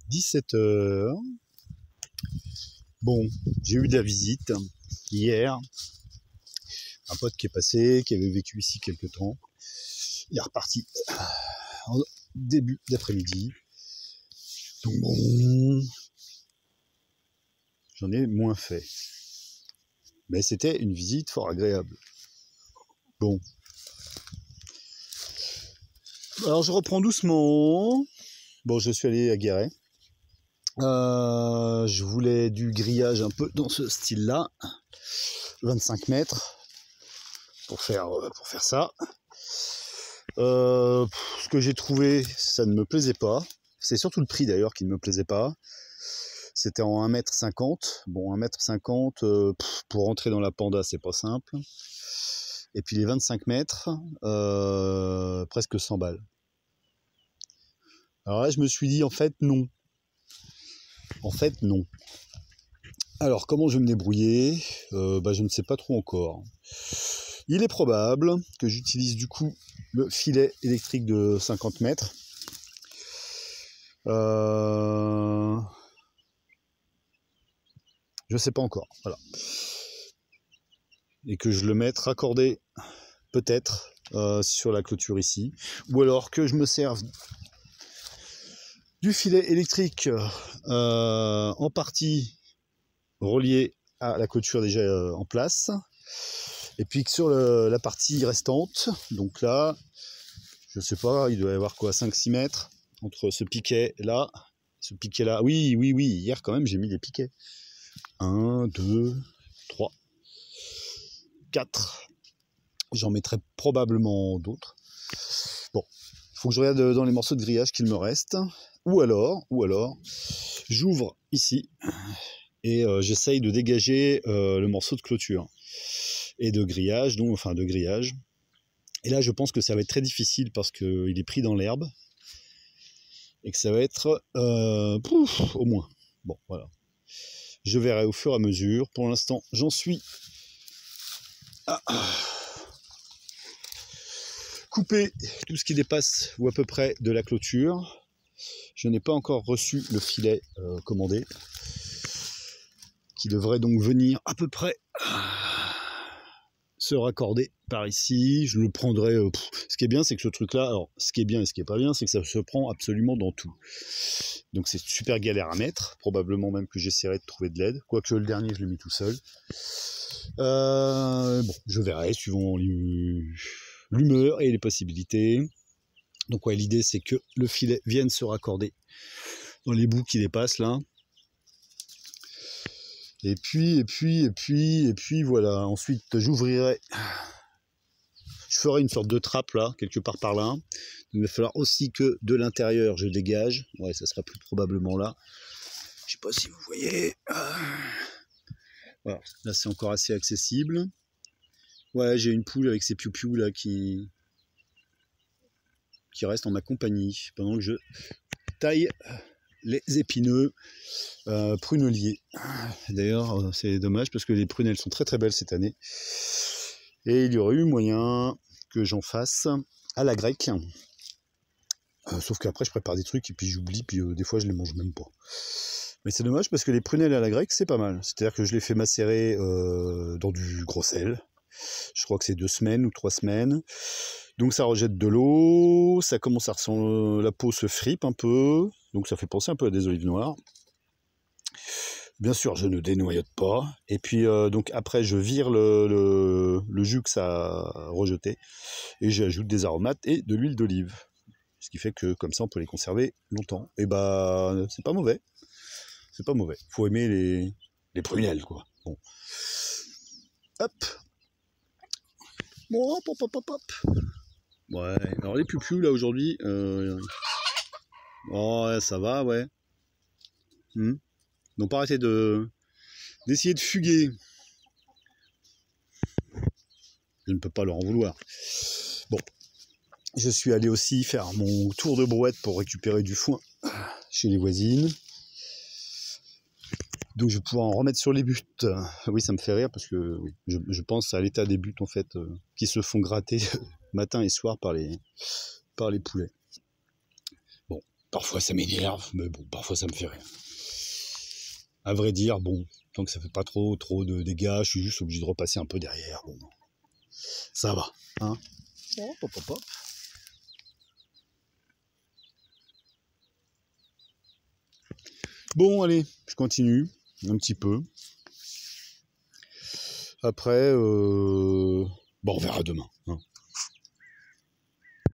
17 h. Bon, j'ai eu de la visite hier. Un pote qui est passé, qui avait vécu ici quelques temps. Il est reparti en début d'après-midi. Donc bon, j'en ai moins fait. Mais c'était une visite fort agréable. Bon. Alors je reprends doucement. Bon, je suis allé à Guéret. Je voulais du grillage un peu dans ce style-là. 25 mètres pour faire ça. Ce que j'ai trouvé, ça ne me plaisait pas. C'est surtout le prix d'ailleurs qui ne me plaisait pas. C'était en 1,50 m. Bon, 1,50 m, pour rentrer dans la panda, c'est pas simple. Et puis les 25 mètres, presque 100 balles. Alors là, je me suis dit, en fait, non. En fait, non. Alors, comment je vais me débrouiller ? Je ne sais pas trop encore. Il est probable que j'utilise du coup le filet électrique de 50 mètres. Je ne sais pas encore. Voilà. Et que je le mette raccordé, peut-être, sur la clôture ici. Ou alors que je me serve du filet électrique en partie relié à la clôture déjà en place. Et puis que sur la partie restante, donc là, je sais pas, il doit y avoir quoi, 5-6 mètres entre ce piquet là, ce piquet là. Oui, hier quand même j'ai mis des piquets. 1, 2, 3, 4. J'en mettrai probablement d'autres. Bon, il faut que je regarde dans les morceaux de grillage qu'il me reste. Ou alors, j'ouvre ici et j'essaye de dégager le morceau de clôture et de grillage, de grillage. Et là, je pense que ça va être très difficile parce qu'il est pris dans l'herbe et que ça va être au moins. Bon, voilà. Je verrai au fur et à mesure. Pour l'instant, j'en suis à couper tout ce qui dépasse ou à peu près de la clôture. Je n'ai pas encore reçu le filet commandé qui devrait donc venir à peu près se raccorder par ici. Je le prendrai. Ce qui est bien, c'est que ce truc-là, alors ce qui est bien et ce qui est pas bien, c'est que ça se prend absolument dans tout. Donc c'est super galère à mettre. Probablement même que j'essaierai de trouver de l'aide. Quoique le dernier, je l'ai mis tout seul. Bon, je verrai suivant l'humeur et les possibilités. Donc ouais, l'idée c'est que le filet vienne se raccorder dans les bouts qui dépassent là. Et puis voilà. Ensuite, j'ouvrirai. Je ferai une sorte de trappe là, quelque part par là. Il va falloir aussi que de l'intérieur, je dégage. Ouais, ça sera plus probablement là. Je sais pas si vous voyez. Voilà. Là, c'est encore assez accessible. Ouais, j'ai une poule avec ses piou-piou là qui reste en ma compagnie pendant que je taille les épineux pruneliers. D'ailleurs, c'est dommage parce que les prunes, elles sont très très belles cette année. Et il y aurait eu moyen que j'en fasse à la grecque. Sauf qu'après, je prépare des trucs et puis j'oublie, puis des fois, je les mange même pas. Mais c'est dommage parce que les prunelles à la grecque, c'est pas mal. C'est-à-dire que je les fais macérer dans du gros sel. Je crois que c'est 2 semaines ou 3 semaines. Donc ça rejette de l'eau, ça commence à ressembler, la peau se fripe un peu, donc ça fait penser un peu à des olives noires. Bien sûr, je ne dénoyote pas. Et puis donc après, je vire le jus que ça a rejeté et j'ajoute des aromates et de l'huile d'olive. Ce qui fait que comme ça, on peut les conserver longtemps. Et bah, c'est pas mauvais. C'est pas mauvais. Faut aimer les prunelles, quoi. Bon. Hop. Bon, hop. Ouais, alors les piou-piou là aujourd'hui, oh ouais, ça va, ouais. Donc pas arrêter d'essayer de fuguer. Je ne peux pas leur en vouloir. Bon, je suis allé aussi faire mon tour de brouette pour récupérer du foin chez les voisines. Donc je vais pouvoir en remettre sur les buttes. Oui, ça me fait rire parce que oui, je pense à l'état des buttes en fait, qui se font gratter matin et soir par les poulets. Bon, Parfois ça m'énerve, mais bon, parfois ça me fait rien. À vrai dire, bon, tant que ça fait pas trop de dégâts, je suis juste obligé de repasser un peu derrière. Bon, ça va, hein. Hop, hop, hop, hop. Bon, allez, je continue un petit peu. Après, bon, on verra demain. Hein.